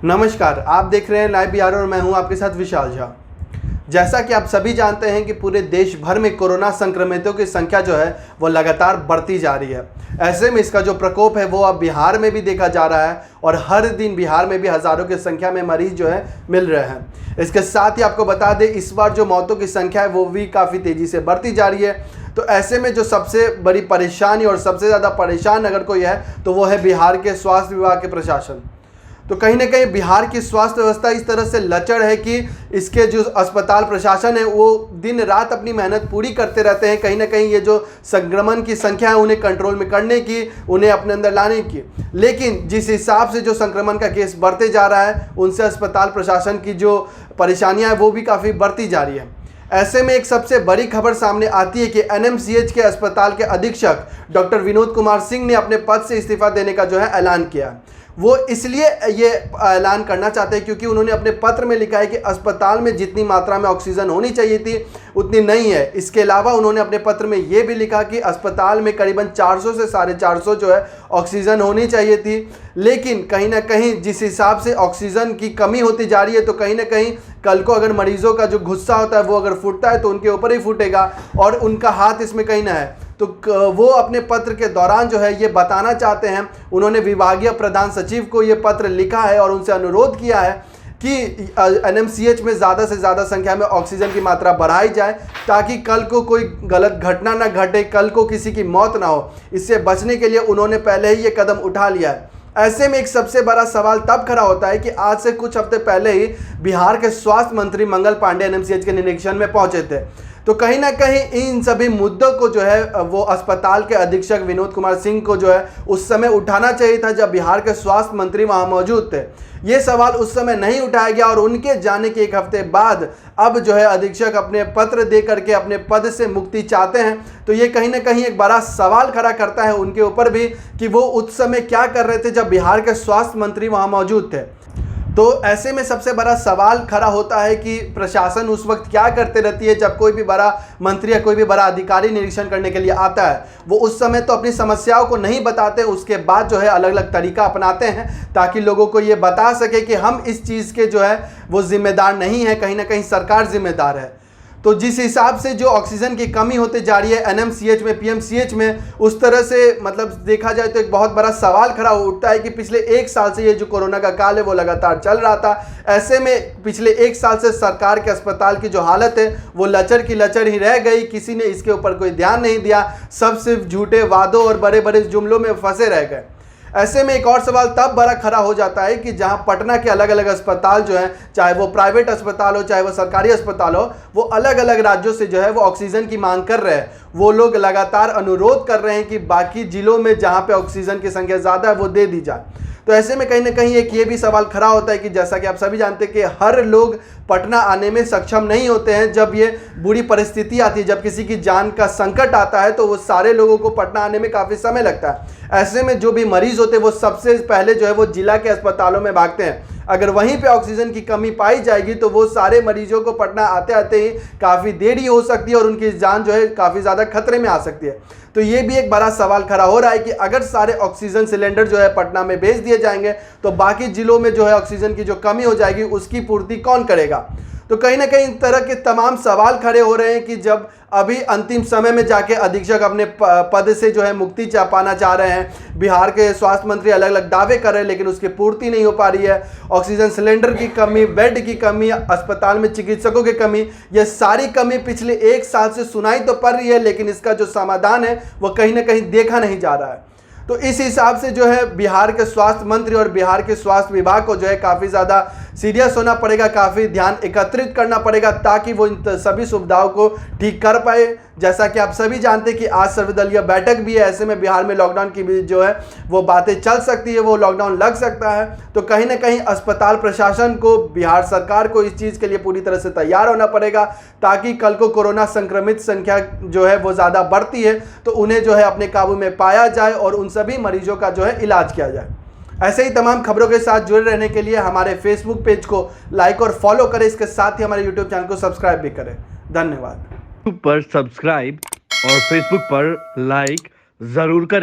नमस्कार, आप देख रहे हैं लाइव बिहार और मैं हूं आपके साथ विशाल झा। जैसा कि आप सभी जानते हैं कि पूरे देश भर में कोरोना संक्रमितों की संख्या जो है वो लगातार बढ़ती जा रही है। ऐसे में इसका जो प्रकोप है वो अब बिहार में भी देखा जा रहा है और हर दिन बिहार में भी हज़ारों की संख्या में मरीज जो है मिल रहे हैं। इसके साथ ही आपको बता दें, इस बार जो मौतों की संख्या है वो भी काफ़ी तेज़ी से बढ़ती जा रही है। तो ऐसे में जो सबसे बड़ी परेशानी और सबसे ज़्यादा परेशान अगर कोई है तो वो है बिहार के स्वास्थ्य विभाग के प्रशासन। तो कहीं ना कहीं बिहार की स्वास्थ्य व्यवस्था इस तरह से लचर है कि इसके जो अस्पताल प्रशासन है वो दिन रात अपनी मेहनत पूरी करते रहते हैं, कहीं ना कहीं ये जो संक्रमण की संख्या है उन्हें कंट्रोल में करने की, उन्हें अपने अंदर लाने की। लेकिन जिस हिसाब से जो संक्रमण का केस बढ़ते जा रहा है उनसे अस्पताल प्रशासन की जो परेशानियाँ हैं वो भी काफ़ी बढ़ती जा रही है। ऐसे में एक सबसे बड़ी खबर सामने आती है कि एनएमसीएच के अस्पताल के अधीक्षक डॉक्टर विनोद कुमार सिंह ने अपने पद से इस्तीफा देने का जो है ऐलान किया। वो इसलिए ये ऐलान करना चाहते हैं क्योंकि उन्होंने अपने पत्र में लिखा है कि अस्पताल में जितनी मात्रा में ऑक्सीजन होनी चाहिए थी उतनी नहीं है। इसके अलावा उन्होंने अपने पत्र में ये भी लिखा कि अस्पताल में करीबन 400 से 450 जो है ऑक्सीजन होनी चाहिए थी। लेकिन कहीं ना कहीं जिस हिसाब से ऑक्सीजन की कमी होती जा रही है तो कहीं ना कहीं कल को अगर मरीजों का जो गुस्सा होता है वो अगर फूटता है तो उनके ऊपर ही फूटेगा और उनका हाथ इसमें कहीं ना है। तो वो अपने पत्र के दौरान जो है ये बताना चाहते हैं, उन्होंने विभागीय प्रधान सचिव को ये पत्र लिखा है और उनसे अनुरोध किया है कि एनएमसीएच में ज़्यादा से ज़्यादा संख्या में ऑक्सीजन की मात्रा बढ़ाई जाए ताकि कल को कोई गलत घटना ना घटे, कल को किसी की मौत ना हो। इससे बचने के लिए उन्होंने पहले ही ये कदम उठा लिया है। ऐसे में एक सबसे बड़ा सवाल तब खड़ा होता है कि आज से कुछ हफ्ते पहले ही बिहार के स्वास्थ्य मंत्री मंगल पांडे एनएमसीएच के निरीक्षण में पहुंचे थे। तो कहीं ना कहीं इन सभी मुद्दों को जो है वो अस्पताल के अधीक्षक विनोद कुमार सिंह को जो है उस समय उठाना चाहिए था जब बिहार के स्वास्थ्य मंत्री वहां मौजूद थे। ये सवाल उस समय नहीं उठाया गया और उनके जाने के एक हफ्ते बाद अब जो है अधीक्षक अपने पत्र दे करके अपने पद से मुक्ति चाहते हैं। तो ये कहीं ना कहीं एक बड़ा सवाल खड़ा करता है उनके ऊपर भी कि वो उस समय क्या कर रहे थे जब बिहार के स्वास्थ्य मंत्री वहाँ मौजूद थे। तो ऐसे में सबसे बड़ा सवाल खड़ा होता है कि प्रशासन उस वक्त क्या करते रहती है जब कोई भी बड़ा मंत्री या कोई भी बड़ा अधिकारी निरीक्षण करने के लिए आता है। वो उस समय तो अपनी समस्याओं को नहीं बताते, उसके बाद जो है अलग अलग तरीका अपनाते हैं ताकि लोगों को ये बता सके कि हम इस चीज़ के जो है वो जिम्मेदार नहीं है, कहीं ना कहीं सरकार जिम्मेदार है। तो जिस हिसाब से जो ऑक्सीजन की कमी होती जा रही है एनएमसीएच में, पीएमसीएच में, उस तरह से मतलब देखा जाए तो एक बहुत बड़ा सवाल खड़ा उठता है कि पिछले एक साल से ये जो कोरोना का काल है वो लगातार चल रहा था। ऐसे में पिछले एक साल से सरकार के अस्पताल की जो हालत है वो लचर की लचर ही रह गई। किसी ने इसके ऊपर कोई ध्यान नहीं दिया, सब सिर्फ झूठे वादों और बड़े बड़े जुमलों में फंसे रह गए। ऐसे में एक और सवाल तब बड़ा खड़ा हो जाता है कि जहां पटना के अलग अलग अस्पताल जो हैं, चाहे वो प्राइवेट अस्पताल हो चाहे वो सरकारी अस्पताल हो, वो अलग अलग राज्यों से जो है वो ऑक्सीजन की मांग कर रहे हैं। वो लोग लगातार अनुरोध कर रहे हैं कि बाकी जिलों में जहां पे ऑक्सीजन की संख्या ज़्यादा है वो दे दी जाए। तो ऐसे में कहीं ना कहीं एक ये भी सवाल खड़ा होता है कि जैसा कि आप सभी जानते हैं कि हर लोग पटना आने में सक्षम नहीं होते हैं। जब ये बुरी परिस्थिति आती है, जब किसी की जान का संकट आता है तो वो सारे लोगों को पटना आने में काफ़ी समय लगता है। ऐसे में जो भी मरीज़ होते हैं वो सबसे पहले जो है वो जिला के अस्पतालों में भागते हैं। अगर वहीं पे ऑक्सीजन की कमी पाई जाएगी तो वो सारे मरीजों को पटना आते आते ही काफ़ी देरी हो सकती है और उनकी जान जो है काफ़ी ज़्यादा खतरे में आ सकती है। तो ये भी एक बड़ा सवाल खड़ा हो रहा है कि अगर सारे ऑक्सीजन सिलेंडर जो है पटना में भेज दिए जाएंगे तो बाकी जिलों में जो है ऑक्सीजन की जो कमी हो जाएगी उसकी पूर्ति कौन करेगा। तो कहीं ना कहीं इन तरह के तमाम सवाल खड़े हो रहे हैं कि जब अभी अंतिम समय में जाके अधीक्षक अपने पद से जो है मुक्ति पाना चाह रहे हैं। बिहार के स्वास्थ्य मंत्री अलग अलग दावे कर रहे हैं लेकिन उसकी पूर्ति नहीं हो पा रही है। ऑक्सीजन सिलेंडर की कमी, बेड की कमी, अस्पताल में चिकित्सकों की कमी, ये सारी कमी पिछले एक साल से सुनाई तो पड़ रही है लेकिन इसका जो समाधान है वो कहीं ना कहीं देखा नहीं जा रहा है। तो इस हिसाब से जो है बिहार के स्वास्थ्य मंत्री और बिहार के स्वास्थ्य विभाग को जो है काफ़ी ज़्यादा सीरियस होना पड़ेगा, काफ़ी ध्यान एकत्रित करना पड़ेगा ताकि वो इन सभी सुविधाओं को ठीक कर पाए। जैसा कि आप सभी जानते हैं कि आज सर्वदलीय बैठक भी है। ऐसे में बिहार में लॉकडाउन की भी जो है वो बातें चल सकती है, वो लॉकडाउन लग सकता है। तो कहीं ना कहीं अस्पताल प्रशासन को, बिहार सरकार को इस चीज़ के लिए पूरी तरह से तैयार होना पड़ेगा ताकि कल को कोरोना संक्रमित संख्या जो है वो ज़्यादा बढ़ती है तो उन्हें जो है अपने काबू में पाया जाए और उन सभी मरीजों का जो है इलाज किया जाए। ऐसे ही तमाम खबरों के साथ जुड़े रहने के लिए हमारे फेसबुक पेज को लाइक और फॉलो करें। इसके साथ ही हमारे यूट्यूब चैनल को सब्सक्राइब भी करें। धन्यवाद। पर सब्सक्राइब और फेसबुक पर लाइक जरूर करें।